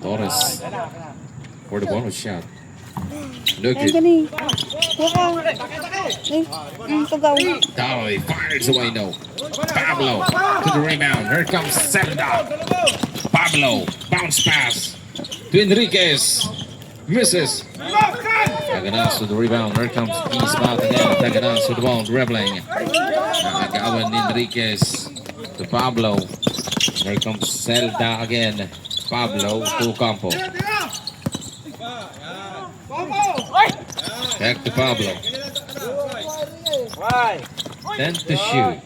Torres for the bonus shot. Look Ayan at gani. Wow. Tugaw. Daroy fires away no. Pablo to the rebound. Here comes Zelda. Pablo bounce pass to Enriquez. Misses. Taganas to the rebound. Here comes G-Spot again. Taganas to the ball. Dribbling. Agawan Enriquez to Pablo. Here comes Zelda again. Pablo to Campo. Back to Pablo. Then to shoot.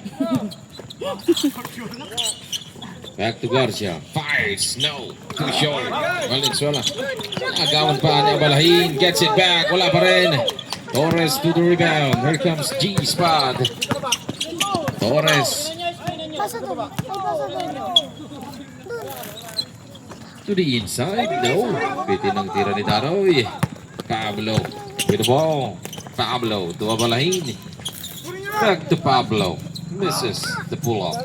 Back to Garcia. Fires. No. Too short. Valenzuela. Agawan pa niya Balahin. Gets it back. Wala pa rin. Torres to the rebound. Here comes G-Spot. Torres to the inside. No. Bitin ang tira ni Daroy. Pablo with the ball. Pablo to Abalahin. Back to Pablo. Misses the pull-up.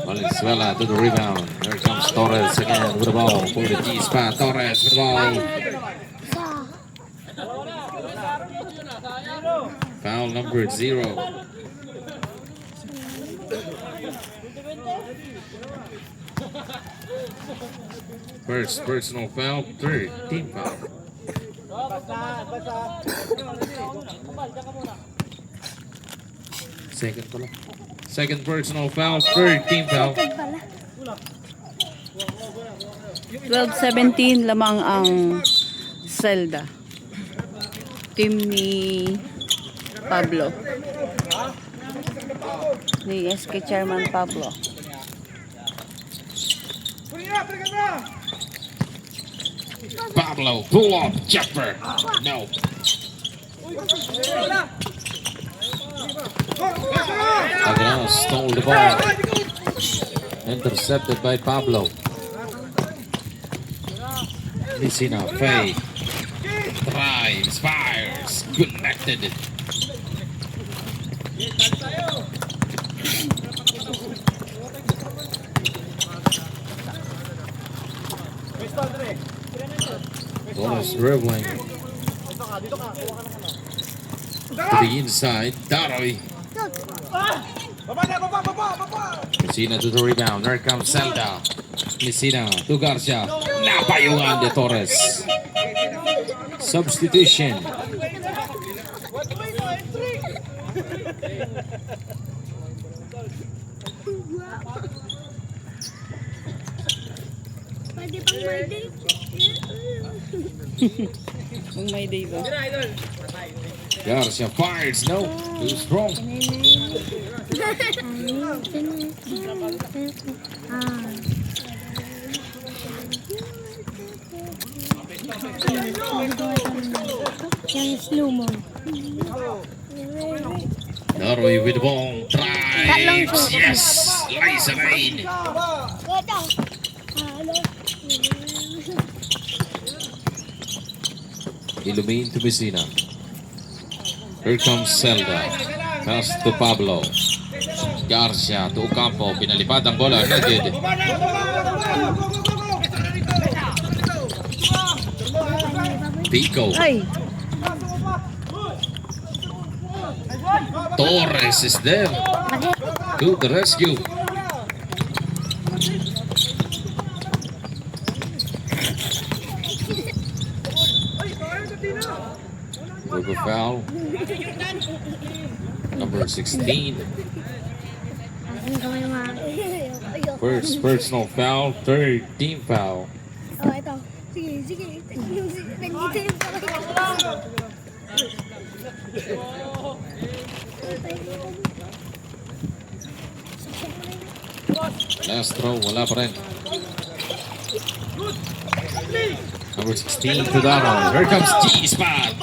Valenzuela to the rebound. Here comes Torres again with the ball. For the G-Spot. Torres with the ball. Foul number 0. First personal foul, third team foul. Second pala. Second personal foul, third team foul. 12-17 lamang ang Zelda. Team ni Pablo. Ni SK Chairman Pablo. Pablo, pull up, jumper. No. Again, stole the ball. Intercepted by Pablo. Messina, fade. Drives, fires, connected. Torres dribbling to the inside. Daroy. Messina to the rebound. There comes Zelda. Messina to Garcia. Napayungan de Torres. Substitution. Pwede pang may day. Kung may day ba? Garcia fires. No. Too strong. Yung slow mo. Daroy with the ball. Drives. Yes. Liza Lane. Illumin to Messina. Here comes Zelda. Pass to Pablo. Garcia to Campo. Pinalipad ang bola. Naged. Pico. Ay! Torres is there. To the rescue. With a foul. Number 16. First personal foul, third team foul. Oh, ito. Sige, sige. Nandito yung Last throw, wala pa rin. Number 16 to Daroy. Here comes G-Spot.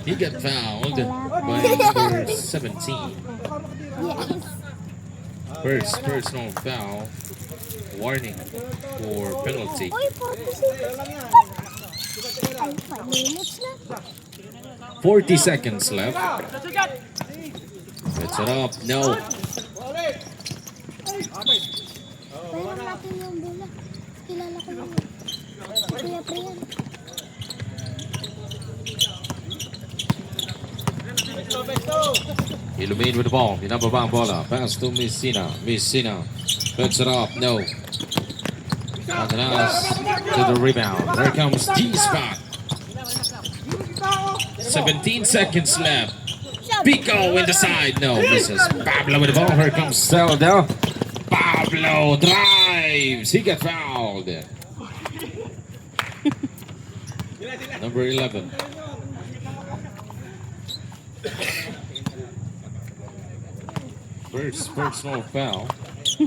He got fouled by number 17. First personal foul. Warning for penalty. Oy, 5 minutes na. 40 seconds left. Sets it up. No. Pairam natin yung bola. Kilala ko yun. Si Kuya Priyan. Illumin with the ball. Pinababa ang bola. Pass to Messina. Messina. Puts it up. No. Atanas to the rebound. There comes G-Spot. 17 seconds left. Pico in the side. No, misses. Pablo with the ball. Here comes Zelda. Pablo drives. He got fouled. Number 11. First personal foul.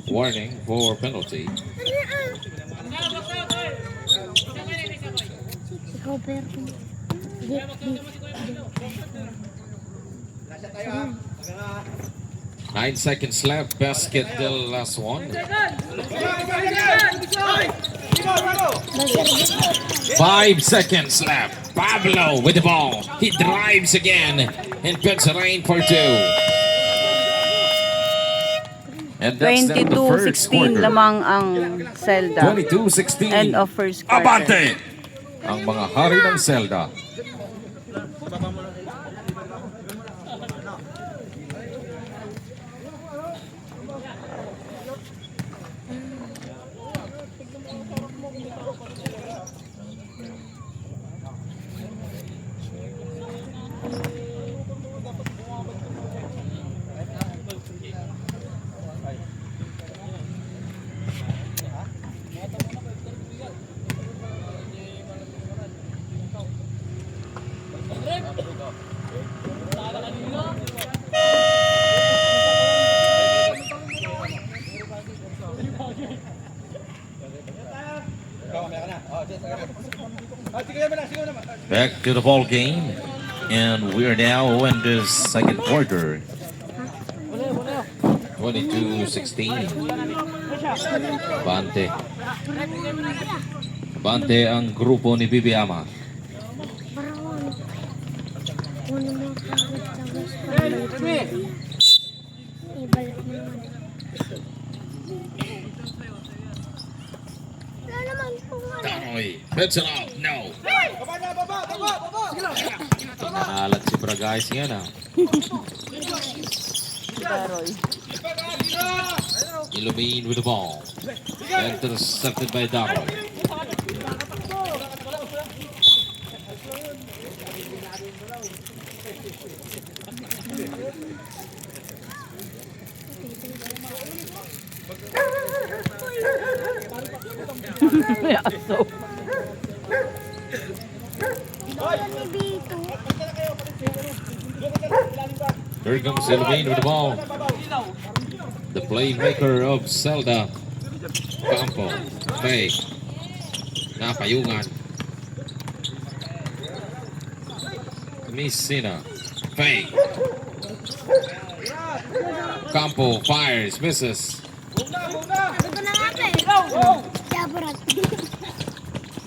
Warning for penalty. Ikaw, pero. 9 seconds left. Basket the last one. 5 seconds left. Pablo with the ball. He drives again and puts it in for 2. And that's then the first 22-16 quarter. lamang ang Zelda. 22-16. End of first quarter. Abante! Ang mga hari ng Zelda. Back to the ball game. And we are now in the second quarter. 22-16. Abante. Abante ang grupo ni Bibi Ama. Ibalik mo naman. Wala naman kung ano. Tanoy. Puts it up. No. Nakahalat si Bragais yan ah. Daroy. Illumin with the ball. Intercepted by Daroy. May aso. Here comes Illumin with the ball. The playmaker of Zelda. Campo. Fake. Napayungan. Messina. Fake. Campo fires. Misses.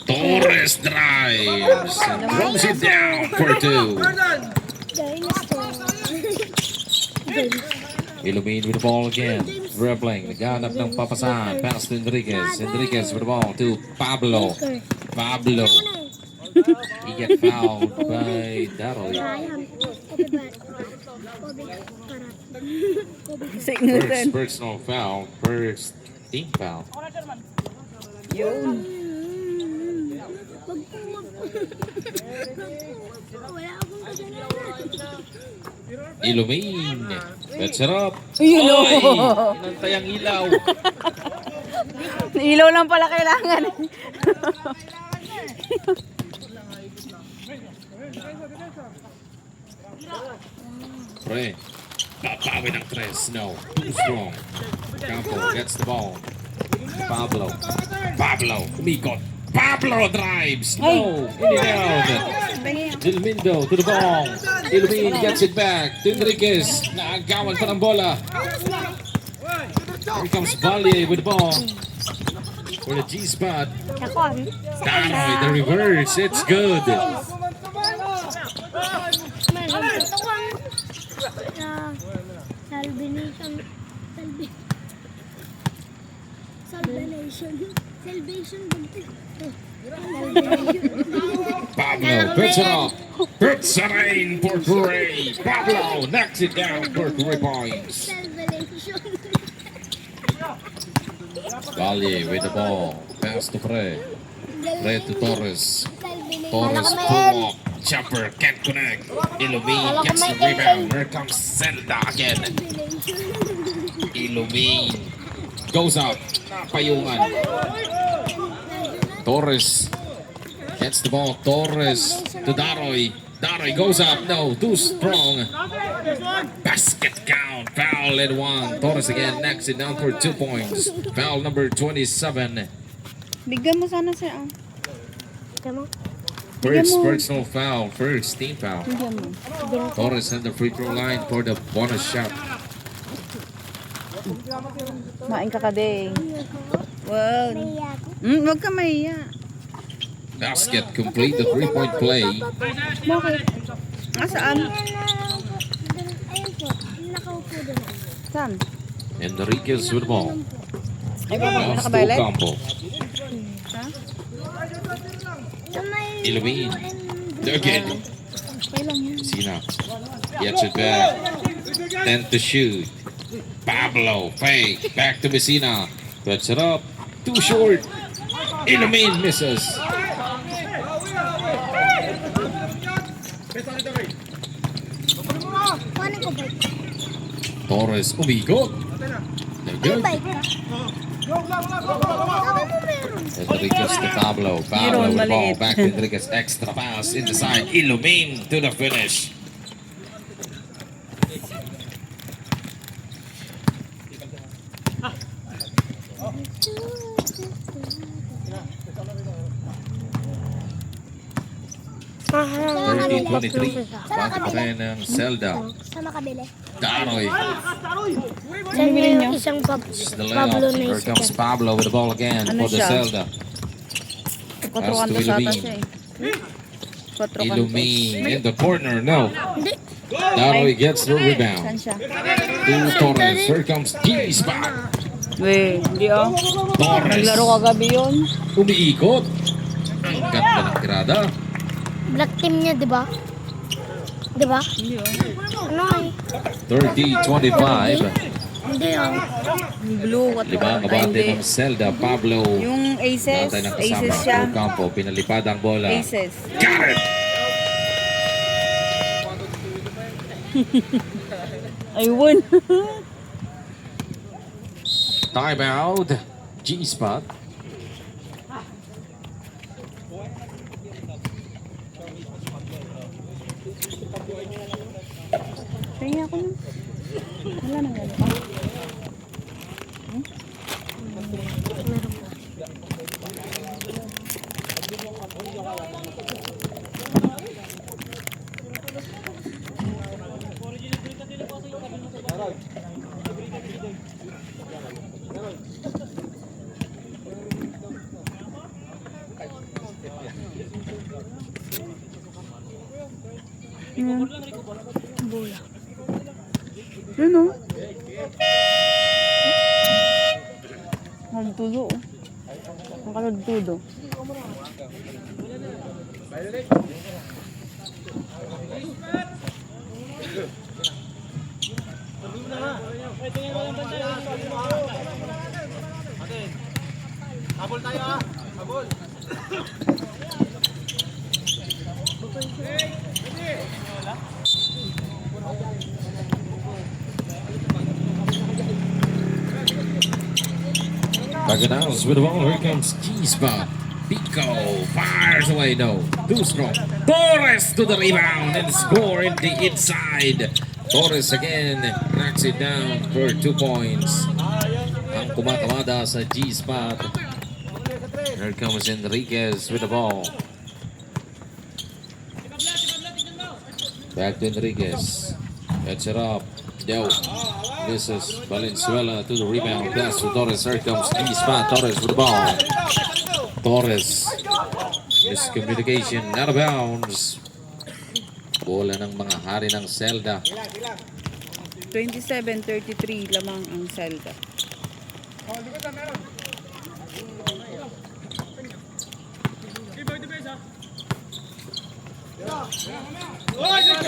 Torres drives and throws it down for 2. Illumin with the ball again. Dribbling. Naghanap ng papasahan. Pass to Enriquez. Enriquez with the ball to Pablo. Pablo. He gets fouled by Daroy. First personal foul. First team foul. Yun. Wala akong kasalanan. Illumin. Let's it up. Ilaw. Oy! Inantay ang ilaw. Ilaw lang pala kailangan. Pre. Papawi ng 3. No. Too strong. Campo gets the ball. Pablo. Pablo. Umikot. Pablo drives. No. In and out. Ilmindo to the ball. Illumin gets it back. To Enriquez. Naagawan pa ng bola. Here comes Valle with the ball. For the G-spot. Tanoy, the reverse. It's good. Salvation. Salvation. Pablo puts it up. Puts it in for Curry. Pablo knocks it down for 3 points. Salvation. Valle with the ball. Pass to Fred. Fred to Torres. Torres Salvation. pull up. Jumper can't connect. Illumine gets the rebound. Here comes Zelda again. Illumine goes up. Napayungan. Torres gets the ball. Torres to Daroy. Daroy goes up. No, too strong. Basket count. Foul and 1. Torres again knocks it down for 2 points. Foul number 27. Bigyan mo sana siya. Tama. First personal foul. First team foul. Bigyan mo. Torres on the free throw line for the bonus shot. Main ka kading. Wow. Naiya ako. Huwag ka mahiya. Basket complete the 3-point play. Bakit? Saan? Ayun po. Nakaupo doon. Saan? Enriquez with the ball. Ay, ba? Pass to Nakabayalet? Ocampo. Ha? Sa may... Illumine. Again. Okay lang yan. Sina gets it back. 10 to shoot. Pablo fake. Back to Messina. Puts it up. Too short. Illumine misses. Paano ko bike? Torres umigot. No good. Bike ka? Sabi mo meron. Enriquez to Pablo. Pablo with the ball. Back to Enriquez. Extra pass in the side. Illumine to the finish. Sa makabili. 13-23. Sa Bati pa rin ng Zelda. Sa makabili. Daroy. Saan bilhin yung niyo? isang This is the Pablo layup. na Here isa comes dyan? Pablo with the ball again Ano for the siya? Zelda. 4 Pass to kantos ata Illumine. siya eh. 4 kantos. Illumine in the corner. No. Hindi. Daroy gets the Saan rebound. siya? To Torres. Here comes G-Spot. Weh, hindi oh. Torres. Naglaro kagabi yun. Umiikot. Ang ganda ng tirada. Black team niya, di ba? Di ba? Hindi oh. Ano ay? 30-25. Hindi ah. Yung blue, what Lima ang kabate ng Zelda. Pablo. yung aces. Natay ng Aces kasama. siya. Ocampo. Pinalipad ang bola. Aces. Got it! Ayun. Timeout. G-Spot. Kaya ako nun. Wala nang gano'n pa. Yan. Bola. Yun o. Nagtudo o. Nakalagtudo. Habol tayo ah. Habol. Baganaos with the ball. Here comes G-Spot. Pico fires away. No. Too strong. Torres to the rebound and score in the inside. Torres again knocks it down for 2 points. Ang kumakamada sa G-Spot. Here comes Enriquez with the ball. Back to Enriquez. Gets it up. Deo. Misses. Valenzuela to the rebound. Pass to Torres. Here comes G-Spot. Torres with the ball. Torres. Miscommunication. Out of bounds. Bola ng mga hari ng Zelda. 27-33 lamang ang Zelda.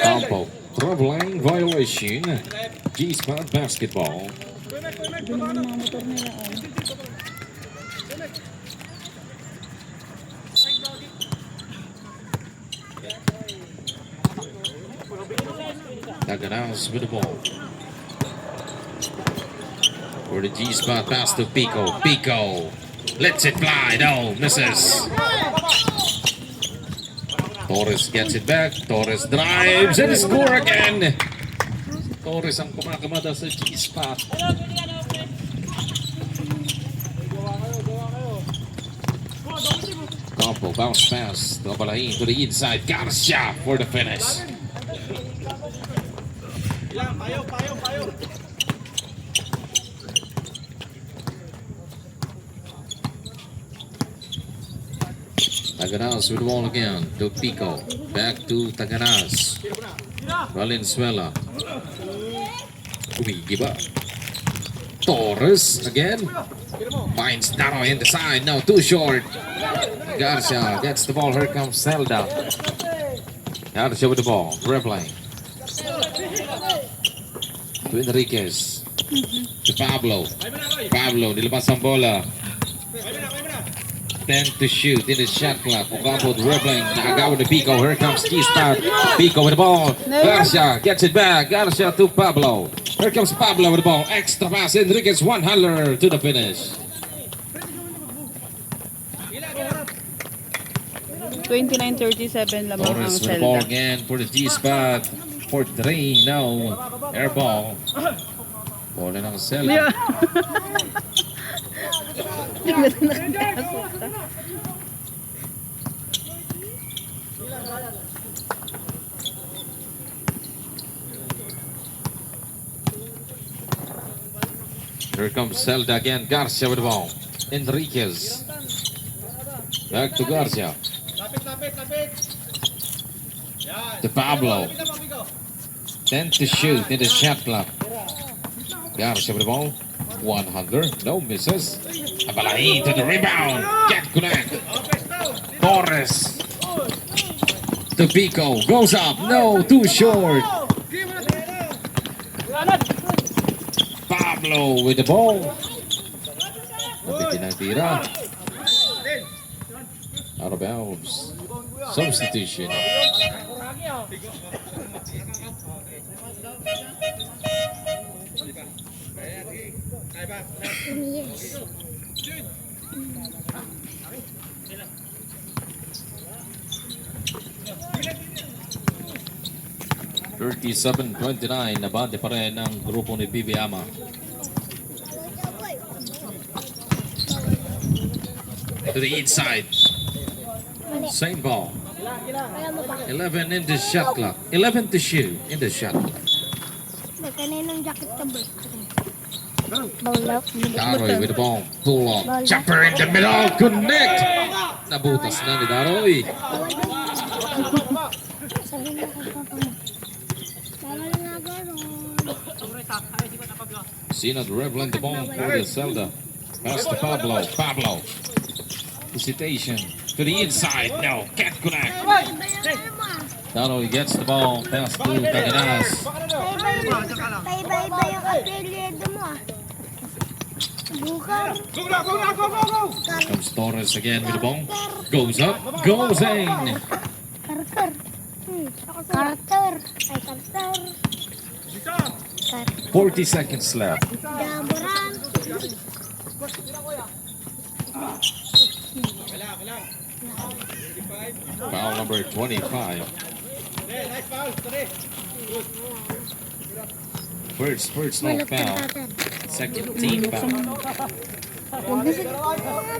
Campo. Traveling violation. G-spot basketball. Doon naman ang mga motor nila. Oh. Taganaos with the ball. For the G-spot pass to Pico. Pico lets it fly. No, misses. Torres gets it back. Torres drives and score again. Torres ang kumakamada sa G-spot. Campo bounce pass. Babalahin to the inside. Garcia for the finish. Payo. Taganas with the ball again to Pico. Back to Taganas. Valenzuela. Umigiba. Torres again. Finds Daro in the side. No, too short. Garcia gets the ball. Here comes Zelda. Garcia with the ball. Dribbling. To Enriquez. To Pablo. Pablo, nilabas ang bola. 10 to shoot in the shot clock. Ocampo dribbling. Agaw to Pico. Here comes G-spot. Pico with the ball. Garcia gets it back. Garcia to Pablo. Here comes Pablo with the ball. Extra pass. Enriquez one-hander to the finish. 29-37 lamang ang Torres with the ball Zelda. again for the G-spot. For 3. No. Air ball. Bola ng Zelda. Here comes Zelda again. Garcia with the ball. Enriquez. Back to Garcia. Lapit. Yan. To Pablo. Lapit na, Pico. 10 to shoot in the shot clock. Garcia with the ball. 100. No misses. Abalahin to the rebound. Can't connect. Torres. To Pico. Goes up. No, too short. Pablo with the ball. Nabitin ang tira. Out of bounds. Substitution. Yes. 37-29. Nabante pa rin ang grupo ni Bibi Ama. To the inside. Same ball. 11 in the shot clock. 11 to shoot in the shot clock. May kaninang jacket ka ba? Bawlak. Daroy with the ball. Pull up. Jumper in the middle. Connect. Nabutas na ni Daroy. Sabi na kay Papa mo. Bawal nga gano'n. Sina dribbling the ball for the Zelda. Pass to Pablo. Pablo. Hesitation. To the inside. No. Can't connect. Daroy gets the ball. Pass to Taganas. Paiba-iba yung apelyido mo ah. Bukar. Comes Torres again with the ball. Goes up. Goes in. Carter. Carter. Ay, Carter. 40 seconds left. Jaboran. Foul number 25. Nice foul. Sorry. First no foul. Second team foul. Huwag na sa...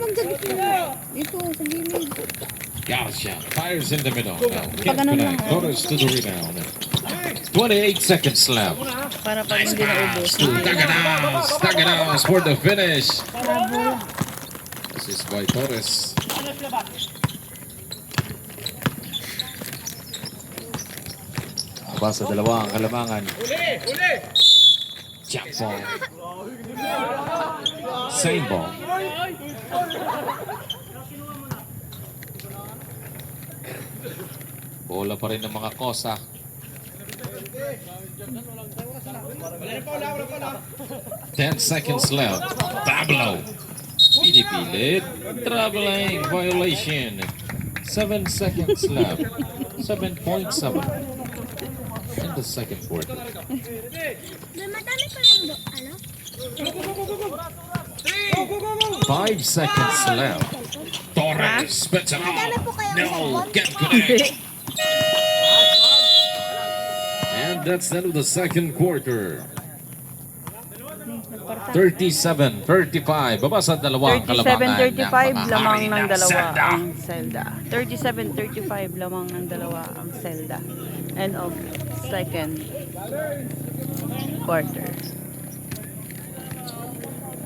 Magdagit na. Ito, sa gilid. Garcia fires in the middle. Now, Pag can't ganun connect. lang, Torres to the rebound. 28 seconds left. Para pag Nice hindi naubos. pass to Taganas. Taganas for the finish. This is by Torres. Aba sa dalawa ang kalamangan. Uli. Jump ball. Same ball. Bola pa rin ng mga Kosa. Wala na pa, wala pa. 10 seconds left. Pablo. Pinipilit. Traveling violation. 7 seconds left. 7.7 in the second quarter. Madami pa yung ano? 5 seconds left. Torres spits it off. No, get connect. And that's the end of the second quarter. 37-35. Baba sa dalawang kalabangan. 37-35 lamang ng dalawa ang Zelda. 37-35 lamang ng dalawa ang Zelda. End of second quarter.